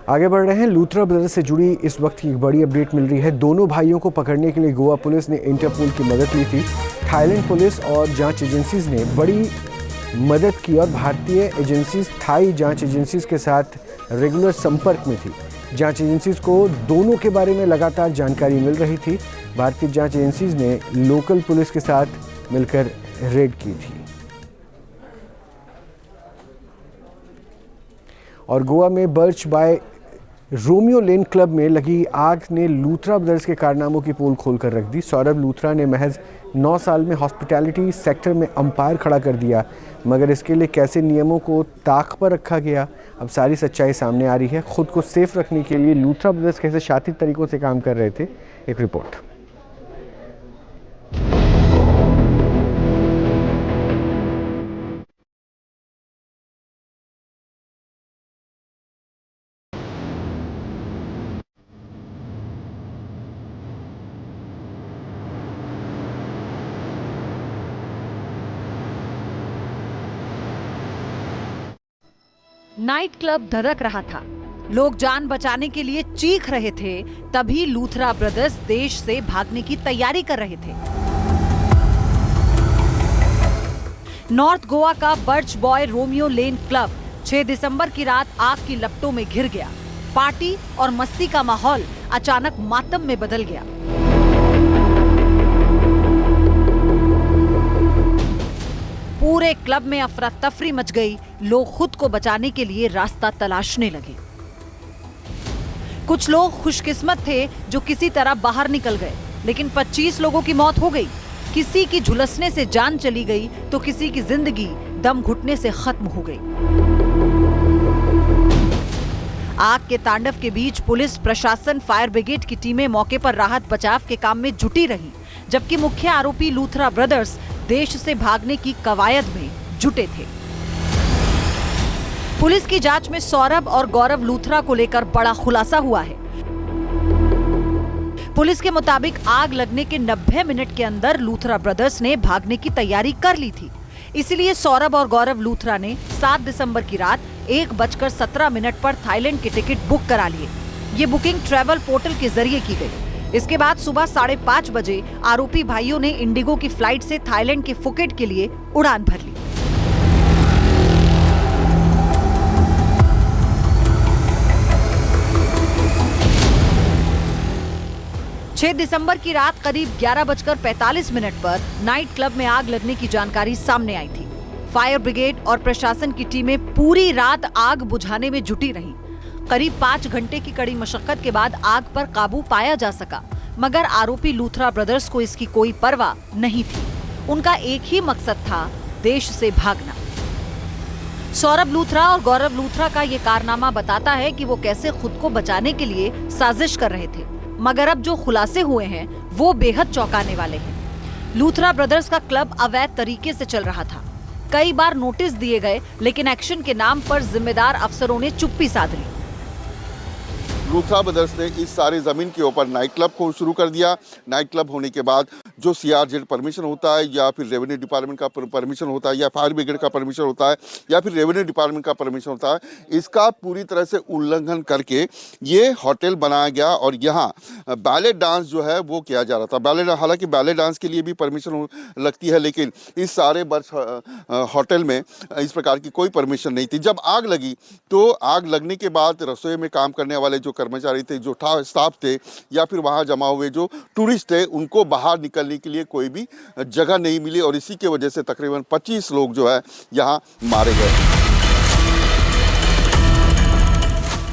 आगे बढ़ रहे हैं। लूथरा ब्रदर्स से जुड़ी इस वक्त की एक बड़ी अपडेट मिल रही है। दोनों भाइयों को पकड़ने के लिए गोवा पुलिस ने इंटरपोल की मदद ली थी। थाईलैंड पुलिस और जांच एजेंसीज ने बड़ी मदद की और भारतीय एजेंसीज थाई जांच एजेंसीज के साथ रेगुलर संपर्क में थी। जांच एजेंसीज को दोनों के बारे में लगातार जानकारी मिल रही थी। भारतीय जांच एजेंसीज ने लोकल पुलिस के साथ मिलकर रेड की थी। और गोवा में Birch by Romeo Lane club में लगी आग ने लूथरा ब्रदर्स के कारनामों की पोल खोलकर रख दी। सौरभ लूथरा ने महज 9 साल में हॉस्पिटैलिटी सेक्टर में अंपायर खड़ा कर दिया, मगर इसके लिए कैसे नियमों को ताक पर रखा गया, अब सारी सच्चाई सामने आ रही है। खुद को सेफ रखने के लिए लूथरा ब्रदर्स कैसे शातिल तरीकों से काम कर रहे थे, एक रिपोर्ट। नाइट क्लब धड़क रहा था, लोग जान बचाने के लिए चीख रहे थे। तभी लूथरा ब्रदर्स देश से भागने की तैयारी कर रहे थे। नॉर्थ गोवा का birch boy Romeo Lane club 6 दिसंबर की रात आग की लपटों में घिर गया। पार्टी और मस्ती का माहौल अचानक मातम में बदल गया। पूरे क्लब में अफरा तफरी मच गई। लोग खुद को बचाने के लिए रास्ता तलाशने लगे। कुछ लोग खुशकिस्मत थे जो किसी तरह बाहर निकल गए, लेकिन 25 लोगों की मौत हो गई। किसी की झुलसने से जान चली गई तो किसी की जिंदगी दम घुटने से खत्म हो गई। आग के तांडव के बीच पुलिस प्रशासन, फायर ब्रिगेड की टीमें मौके पर राहत बचाव के काम में जुटी रही, जबकि मुख्य आरोपी लूथरा ब्रदर्स देश से भागने की कवायद में जुटे थे। पुलिस की जांच में सौरभ और गौरव लूथरा को लेकर बड़ा खुलासा हुआ है। पुलिस के मुताबिक आग लगने के 90 मिनट के अंदर लूथरा ब्रदर्स ने भागने की तैयारी कर ली थी। इसलिए सौरभ और गौरव लूथरा ने 7 दिसंबर की रात 1:17 पर थाईलैंड के टिकट बुक करा लिए। ये बुकिंग ट्रैवल पोर्टल के जरिए की गई। इसके बाद सुबह 5:30 बजे आरोपी भाइयों ने इंडिगो की फ्लाइट से थाईलैंड के फुकेट के लिए उड़ान भर ली। छह दिसंबर की रात करीब 11:45 पर नाइट क्लब में आग लगने की जानकारी सामने आई थी। फायर ब्रिगेड और प्रशासन की टीमें पूरी रात आग बुझाने में जुटी रहीं। करीब 5 घंटे की कड़ी मशक्कत के बाद आग पर काबू पाया जा सका, मगर आरोपी लूथरा ब्रदर्स को इसकी कोई परवाह नहीं थी। उनका एक ही मकसद था, देश से भागना। सौरभ लूथरा और गौरव लूथरा का ये कारनामा बताता है कि वो कैसे खुद को बचाने के लिए साजिश कर रहे थे, मगर अब जो खुलासे हुए हैं वो बेहद चौंकाने वाले हैं। लूथरा ब्रदर्स का क्लब अवैध तरीके से चल रहा था। कई बार नोटिस दिए गए, लेकिन एक्शन के नाम पर जिम्मेदार अफसरों ने चुप्पी साध ली। लूथरा ब्रदर्स ने इस सारी ज़मीन के ऊपर नाइट क्लब को शुरू कर दिया। नाइट क्लब होने के बाद जो CRZ परमिशन होता है, या फिर रेवेन्यू डिपार्टमेंट का परमिशन होता है, या फायर ब्रिगेड का परमिशन होता है, या फिर रेवेन्यू डिपार्टमेंट का परमिशन होता है, इसका पूरी तरह से उल्लंघन करके ये होटल बनाया गया। और यहाँ बैले डांस जो है वो किया जा रहा था। हालांकि बैले डांस के लिए भी परमिशन लगती है, लेकिन इस सारे बर्च होटल में इस प्रकार की कोई परमिशन नहीं थी। जब आग लगी तो आग लगने के बाद रसोई में काम करने वाले जो कर्मचारी थे, जो स्टाफ थे, या फिर वहाँ जमा हुए जो टूरिस्ट थे, उनको बाहर निकलने के लिए कोई भी जगह नहीं मिली, और इसी की वजह से तकरीबन 25 लोग जो है यहाँ मारे गए।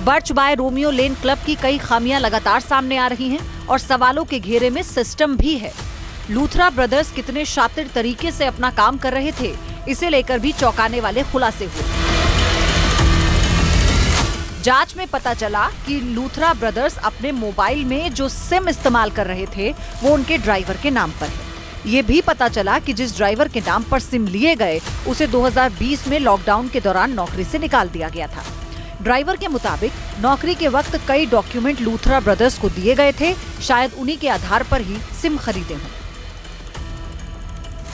Birch by Romeo Lane club की कई खामियां लगातार सामने आ रही हैं और सवालों के घेरे में सिस्टम भी है। लूथरा ब्रदर्स कितने शातिर तरीके से अपना काम कर रहे थे, इसे लेकर भी चौंकाने वाले खुलासे हुए। जांच में पता चला कि लूथरा ब्रदर्स अपने मोबाइल में जो सिम इस्तेमाल कर रहे थे वो उनके ड्राइवर के नाम पर है। ये भी पता चला कि जिस ड्राइवर के नाम पर सिम लिए गए उसे 2020 में लॉकडाउन के दौरान नौकरी से निकाल दिया गया था। ड्राइवर के मुताबिक नौकरी के वक्त कई डॉक्यूमेंट लूथरा ब्रदर्स को दिए गए थे, शायद उन्हीं के आधार पर ही सिम खरीदे हों।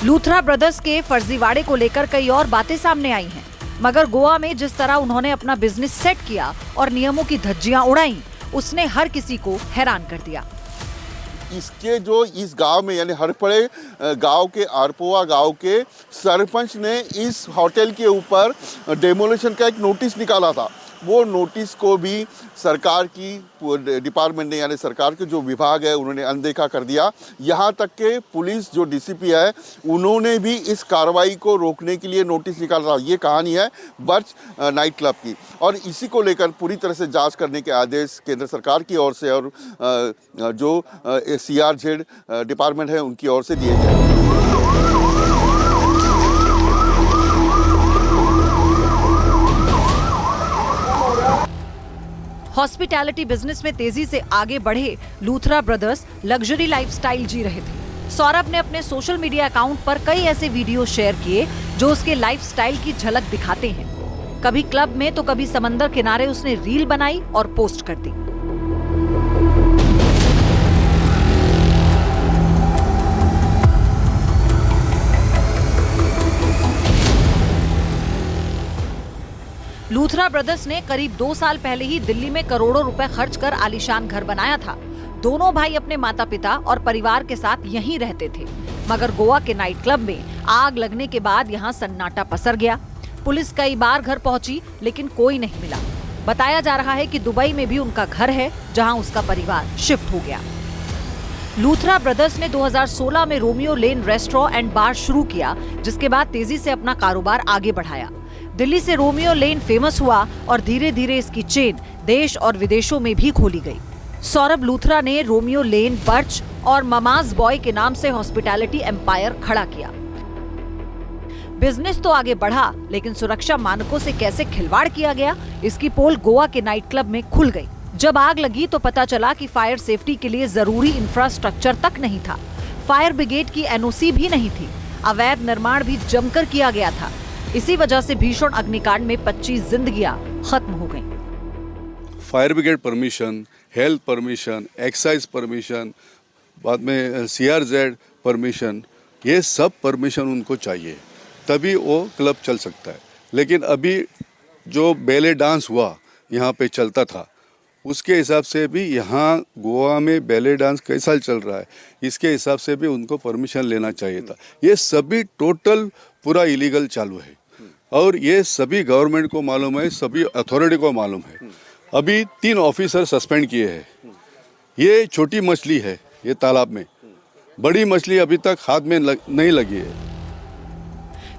लूथरा ब्रदर्स के फर्जीवाड़े को लेकर कई और बातें सामने आई हैं। मगर गोवा में जिस तरह उन्होंने अपना बिजनेस सेट किया और नियमों की धज्जियां उड़ाई, उसने हर किसी को हैरान कर दिया। इसके जो इस गांव में यानी हरपड़े गांव के आरपोवा गांव के सरपंच ने इस होटल के ऊपर डेमोलिशन का एक नोटिस निकाला था। वो नोटिस को भी सरकार की डिपार्टमेंट ने यानी सरकार के जो विभाग है उन्होंने अनदेखा कर दिया। यहाँ तक के पुलिस जो डीसीपी है उन्होंने भी इस कार्रवाई को रोकने के लिए नोटिस निकाला। ये कहानी है बर्च नाइट क्लब की और इसी को लेकर पूरी तरह से जांच करने के आदेश केंद्र सरकार की ओर से और जो CRZ डिपार्टमेंट है उनकी ओर से दिए गए। हॉस्पिटैलिटी बिजनेस में तेजी से आगे बढ़े लूथरा ब्रदर्स लग्जरी लाइफस्टाइल जी रहे थे। सौरभ ने अपने सोशल मीडिया अकाउंट पर कई ऐसे वीडियो शेयर किए जो उसके लाइफस्टाइल की झलक दिखाते हैं। कभी क्लब में तो कभी समंदर किनारे उसने रील बनाई और पोस्ट कर दी। लूथरा ब्रदर्स ने करीब 2 साल पहले ही दिल्ली में करोड़ों रुपए खर्च कर आलीशान घर बनाया था। दोनों भाई अपने माता पिता और परिवार के साथ यहीं रहते थे, मगर गोवा के नाइट क्लब में आग लगने के बाद यहां सन्नाटा पसर गया। पुलिस कई बार घर पहुंची लेकिन कोई नहीं मिला। बताया जा रहा है कि दुबई में भी उनका घर है जहां उसका परिवार शिफ्ट हो गया। लूथरा ब्रदर्स ने 2016 में रोमियो लेन रेस्टोरेंट एंड बार शुरू किया, जिसके बाद तेजी से अपना कारोबार आगे बढ़ाया। दिल्ली से रोमियो लेन फेमस हुआ और धीरे धीरे इसकी चेन देश और विदेशों में भी खोली गई। सौरभ लूथरा ने रोमियो लेन, बर्च और ममाज बॉय के नाम से हॉस्पिटैलिटी एम्पायर खड़ा किया। बिजनेस तो आगे बढ़ा, लेकिन सुरक्षा मानकों से कैसे खिलवाड़ किया गया, इसकी पोल गोवा के नाइट क्लब में खुल गई। जब आग लगी तो पता चला कि फायर सेफ्टी के लिए जरूरी इंफ्रास्ट्रक्चर तक नहीं था। फायर ब्रिगेड की NOC भी नहीं थी। अवैध निर्माण भी जमकर किया गया था। इसी वजह से भीषण अग्निकांड में 25 जिंदगियां खत्म हो गईं। Fire brigade permission, health permission, excise permission, बाद में CRZ परमिशन, ये सब परमिशन उनको चाहिए, तभी वो क्लब चल सकता है। लेकिन अभी जो बैले डांस हुआ यहाँ पे चलता था, उसके हिसाब से भी यहाँ गोवा में बैले डांस कैसा चल रहा है, इसके हिसाब से भी उनको परमिशन लेना चाहिए था। ये सभी टोटल पूरा इलीगल चालू है और ये सभी गवर्नमेंट को मालूम है, सभी अथॉरिटी को मालूम है। अभी 3 ऑफिसर सस्पेंड किए हैं। ये छोटी मछली है ये तालाब में, बड़ी मछली अभी तक हाथ में नहीं लगी है।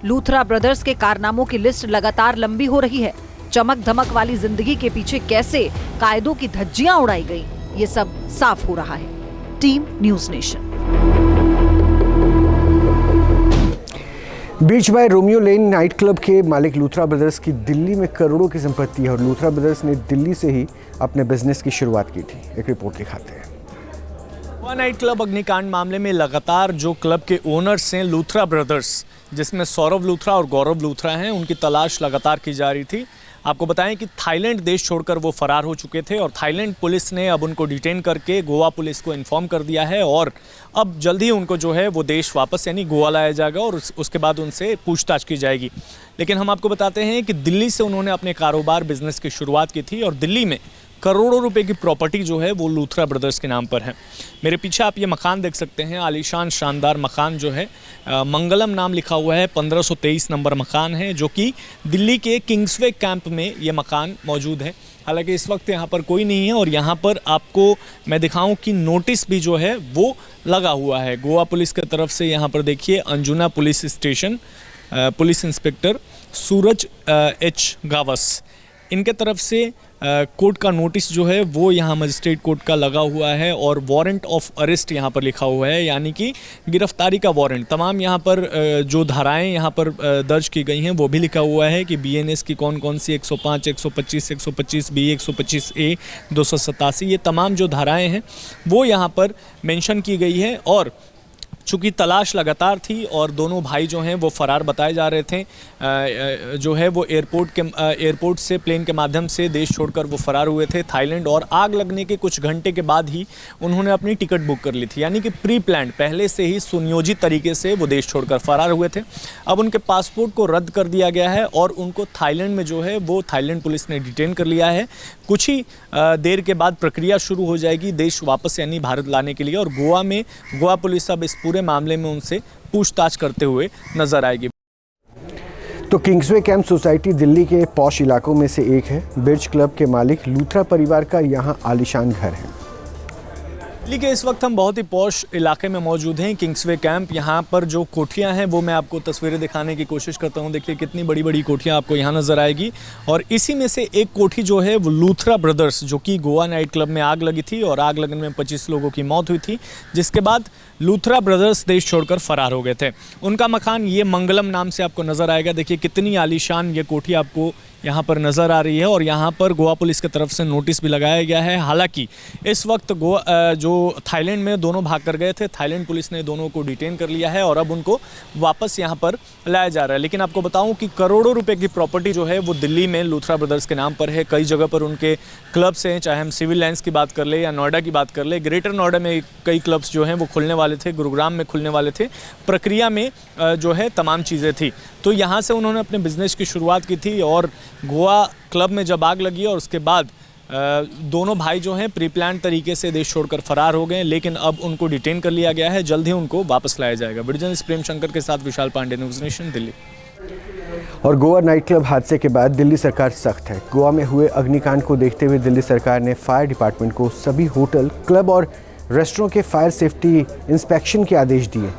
लूथरा ब्रदर्स के कारनामों की लिस्ट लगातार लंबी हो रही है। चमक धमक वाली जिंदगी के पीछे कैसे कायदों की धज्जियां उड़ाई गई, ये सब साफ हो रहा है। Team news nation. Beach by Romeo Lane night club के मालिक लूथरा ब्रदर्स की दिल्ली में करोड़ों की संपत्ति है और लूथरा ब्रदर्स ने दिल्ली से ही अपने बिजनेस की शुरुआत की थी। एक रिपोर्ट दिखाते हैं। गोवा नाइट क्लब अग्निकांड मामले में लगातार जो क्लब के ओनर्स हैं लूथरा ब्रदर्स, जिसमें सौरभ लूथरा और गौरव लूथरा हैं, उनकी तलाश लगातार की जा रही थी। आपको बताएं कि थाईलैंड देश छोड़कर वो फरार हो चुके थे और थाईलैंड पुलिस ने अब उनको डिटेन करके गोवा पुलिस को इन्फॉर्म कर दिया है और अब जल्द ही उनको जो है वो देश वापस यानी गोवा लाया जाएगा और उसके बाद उनसे पूछताछ की जाएगी। लेकिन हम आपको बताते हैं कि दिल्ली से उन्होंने अपने कारोबार बिजनेस की शुरुआत की थी और दिल्ली में करोड़ों रुपए की प्रॉपर्टी जो है वो लूथरा ब्रदर्स के नाम पर है। मेरे पीछे आप ये मकान देख सकते हैं, आलीशान शानदार मकान जो है, मंगलम नाम लिखा हुआ है, 1523 नंबर मकान है, जो कि दिल्ली के किंग्सवे कैंप में ये मकान मौजूद है। हालांकि इस वक्त यहाँ पर कोई नहीं है और यहाँ पर आपको मैं दिखाऊं कि नोटिस भी जो है वो लगा हुआ है गोवा पुलिस की तरफ से। यहाँ पर देखिए, Anjuna police station police inspector Suraj H Gawas, इनके तरफ से कोर्ट का नोटिस जो है वो यहाँ मजिस्ट्रेट कोर्ट का लगा हुआ है और वारंट ऑफ अरेस्ट यहाँ पर लिखा हुआ है, यानी कि गिरफ्तारी का वारंट। तमाम यहाँ पर जो धाराएं यहाँ पर दर्ज की गई हैं वो भी लिखा हुआ है कि BNS की कौन कौन सी 105, 125, 125B, 125A, 287, ये तमाम जो धाराएं हैं वो यहाँ पर मेंशन की गई है। और चूँकि तलाश लगातार थी और दोनों भाई जो हैं वो फरार बताए जा रहे थे, जो है वो एयरपोर्ट से प्लेन के माध्यम से देश छोड़कर वो फरार हुए थे थाईलैंड, और आग लगने के कुछ घंटे के बाद ही उन्होंने अपनी टिकट बुक कर ली थी, यानी कि प्री प्लान पहले से ही सुनियोजित तरीके से वो देश छोड़कर फरार हुए थे। अब उनके पासपोर्ट को रद्द कर दिया गया है और उनको थाईलैंड में जो है वो थाईलैंड पुलिस ने डिटेन कर लिया है। कुछ ही देर के बाद प्रक्रिया शुरू हो जाएगी देश वापस यानी भारत लाने के लिए, और गोवा पुलिस अब इस पूरे मामले में उनसे पूछताछ करते हुए नजर आएगी। तो किंग्सवे कैंप सोसाइटी दिल्ली के पॉश इलाकों में से एक है। बिर्च क्लब के मालिक लूथरा परिवार का यहाँ आलीशान घर है। दिल्ली के इस वक्त हम बहुत ही पॉश इलाके में मौजूद हैं, किंग्सवे कैंप। यहाँ पर जो कोठियाँ हैं वो मैं आपको तस्वीरें दिखाने की कोशिश करता हूँ। देखिए कितनी बड़ी बड़ी कोठियाँ आपको यहाँ नज़र आएगी, और इसी में से एक कोठी जो है वो लूथरा ब्रदर्स, जो कि गोवा नाइट क्लब में आग लगी थी और आग लगने में 25 लोगों की मौत हुई थी, जिसके बाद लूथरा ब्रदर्स देश छोड़कर फरार हो गए थे। उनका मकान ये मंगलम नाम से आपको नज़र आएगा। देखिए कितनी आलीशान ये कोठी आपको यहाँ पर नज़र आ रही है, और यहाँ पर गोवा पुलिस की तरफ से नोटिस भी लगाया गया है। हालांकि इस वक्त जो थाईलैंड में दोनों भाग कर गए थे, थाईलैंड पुलिस ने दोनों को डिटेन कर लिया है और अब उनको वापस यहाँ पर लाया जा रहा है। लेकिन आपको बताऊं कि करोड़ों रुपए की प्रॉपर्टी जो है वो दिल्ली में लूथरा ब्रदर्स के नाम पर है। कई जगह पर उनके क्लब्स हैं, चाहे हम सिविल लाइन्स की बात कर ले या नोएडा की बात कर ले। ग्रेटर नोएडा में कई क्लब्स जो हैं वो खुलने वाले थे, गुरुग्राम में खुलने वाले थे, प्रक्रिया में जो है तमाम चीज़ें थी। तो यहाँ से उन्होंने अपने बिजनेस की शुरुआत की थी, और गोवा क्लब में जब आग लगी और उसके बाद दोनों भाई जो हैं प्री प्लान तरीके से देश छोड़कर फरार हो गए, लेकिन अब उनको डिटेन कर लिया गया है। जल्द ही उनको वापस लाया जाएगा। वीडियो जर्नलिस्ट प्रेम शंकर के साथ विशाल पांडे, न्यूज़ नेशन, दिल्ली। और गोवा नाइट क्लब हादसे के बाद दिल्ली सरकार सख्त है। गोवा में हुए अग्निकांड को देखते हुए दिल्ली सरकार ने फायर डिपार्टमेंट को सभी होटल, क्लब और रेस्टोरेंट के फायर सेफ्टी इंस्पेक्शन के आदेश दिए।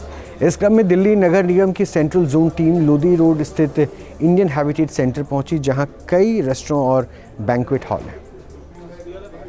इस क्रम में दिल्ली नगर निगम की central zone team Lodhi road स्थित इंडियन हैबिटेट सेंटर पहुंची, जहां कई रेस्टोरेंट और बैंक्वेट हॉल हैं।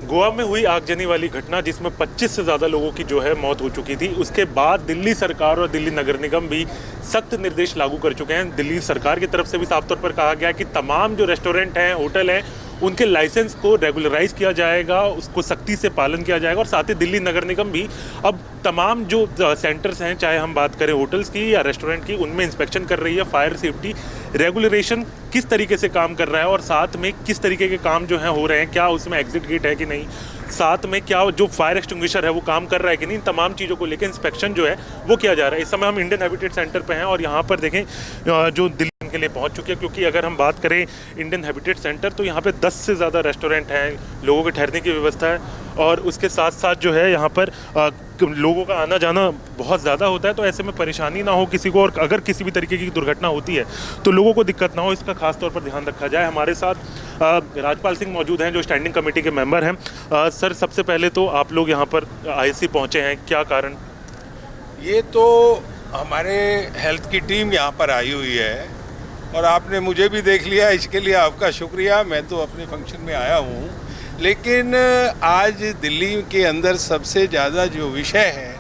गोवा में हुई आगजनी वाली घटना, जिसमें 25 से ज़्यादा लोगों की जो है मौत हो चुकी थी, उसके बाद दिल्ली सरकार और दिल्ली नगर निगम भी सख्त निर्देश लागू कर चुके हैं। दिल्ली सरकार की तरफ से भी साफ तौर पर कहा गया है कि तमाम जो रेस्टोरेंट हैं, होटल हैं, उनके लाइसेंस को रेगुलराइज किया जाएगा, उसको सख्ती से पालन किया जाएगा। और साथ ही दिल्ली नगर निगम भी अब तमाम जो सेंटर्स हैं, चाहे हम बात करें होटल्स की या रेस्टोरेंट की, उनमें इंस्पेक्शन कर रही है। फायर सेफ्टी रेगुलेशन किस तरीके से काम कर रहा है और साथ में किस तरीके के काम जो हैं हो रहे हैं, क्या उसमें एग्जिट गेट है कि नहीं, साथ में क्या जो फायर एक्सटिंग्विशर है वो काम कर रहा है कि नहीं, तमाम चीज़ों को लेकर इंस्पेक्शन जो है वो किया जा रहा है। इस समय हम इंडियन हैबिटेट सेंटर पे हैं और यहाँ पर देखें जो दिल्ली के लिए पहुँच चुकी है, क्योंकि अगर हम बात करें इंडियन हैबिटेट सेंटर तो यहाँ पे 10 से ज़्यादा रेस्टोरेंट हैं, लोगों के ठहरने की व्यवस्था है, और उसके साथ साथ जो है यहाँ पर लोगों का आना जाना बहुत ज़्यादा होता है। तो ऐसे में परेशानी ना हो किसी को, और अगर किसी भी तरीके की दुर्घटना होती है तो लोगों को दिक्कत ना हो, इसका खास तौर पर ध्यान रखा जाए। हमारे साथ राजपाल सिंह मौजूद हैं, जो स्टैंडिंग कमेटी के मेंबर हैं। सर, सबसे पहले तो आप लोग यहाँ पर आईसी पहुँचे हैं, क्या कारण? ये तो हमारे हेल्थ की टीम यहाँ पर आई हुई है और आपने मुझे भी देख लिया, इसके लिए आपका शुक्रिया। मैं तो अपने फंक्शन में आया हूँ, लेकिन आज दिल्ली के अंदर सबसे ज़्यादा जो विषय है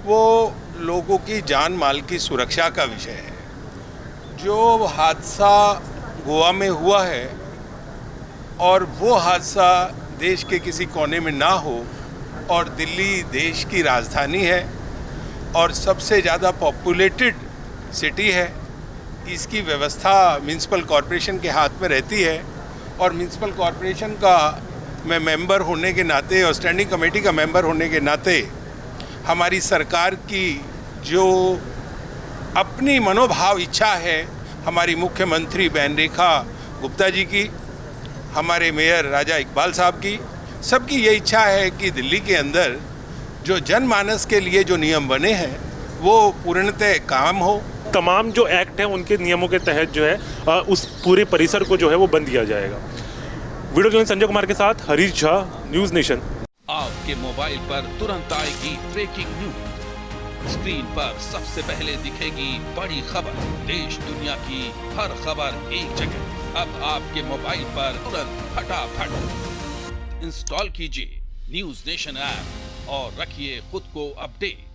वो लोगों की जान माल की सुरक्षा का विषय है। जो हादसा गोवा में हुआ है और वो हादसा देश के किसी कोने में ना हो, और दिल्ली देश की राजधानी है और सबसे ज़्यादा पॉपुलेटेड सिटी है, इसकी व्यवस्था म्यूनसिपल कॉरपोरेशन के हाथ में रहती है। और म्यूनसिपल कॉरपोरेशन का मैं मेंबर होने के नाते और स्टैंडिंग कमेटी का मेंबर होने के नाते हमारी सरकार की जो अपनी मनोभाव इच्छा है, हमारी मुख्यमंत्री बहन रेखा गुप्ता जी की, हमारे मेयर राजा इकबाल साहब की, सबकी ये इच्छा है कि दिल्ली के अंदर जो जनमानस के लिए जो नियम बने हैं वो पूर्णतः काम हो। तमाम जो एक्ट हैं उनके नियमों के तहत जो है उस पूरे परिसर को जो है वो बंद किया जाएगा। वीडियो जर्नलिस्ट संजय कुमार के साथ हरीश झा, न्यूज़ नेशन। आपके मोबाइल पर तुरंत आएगी ब्रेकिंग न्यूज। स्क्रीन पर सबसे पहले दिखेगी बड़ी खबर, देश दुनिया की हर खबर एक जगह। अब आपके मोबाइल पर तुरंत फटाफट इंस्टॉल कीजिए न्यूज़ नेशन ऐप और रखिए खुद को अपडेट।